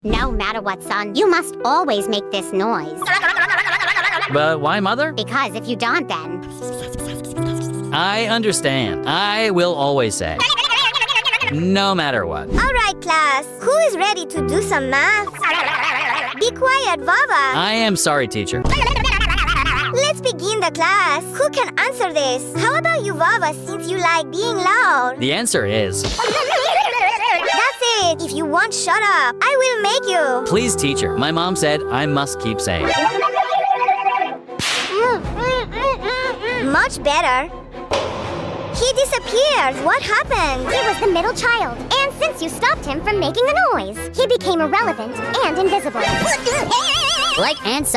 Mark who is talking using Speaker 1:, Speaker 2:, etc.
Speaker 1: No matter what, son, you must always make this noise.
Speaker 2: But why, Mother?
Speaker 1: Because if you don't, then...
Speaker 2: I understand. I will always say. No matter what.
Speaker 3: All right, class. Who is ready to do some math? Be quiet, Vava.
Speaker 2: I am sorry, teacher.
Speaker 3: Let's begin the class. Who can answer this? How about you, Vava, since you like being loud?
Speaker 2: The answer is...
Speaker 3: That's it. If you won't shut up, I will make you.
Speaker 2: Please, teacher. My mom said I must keep saying.
Speaker 3: Much better. He disappeared. What happened?
Speaker 1: He was the middle child, and since you stopped him from making the noise, he became irrelevant and invisible. Like and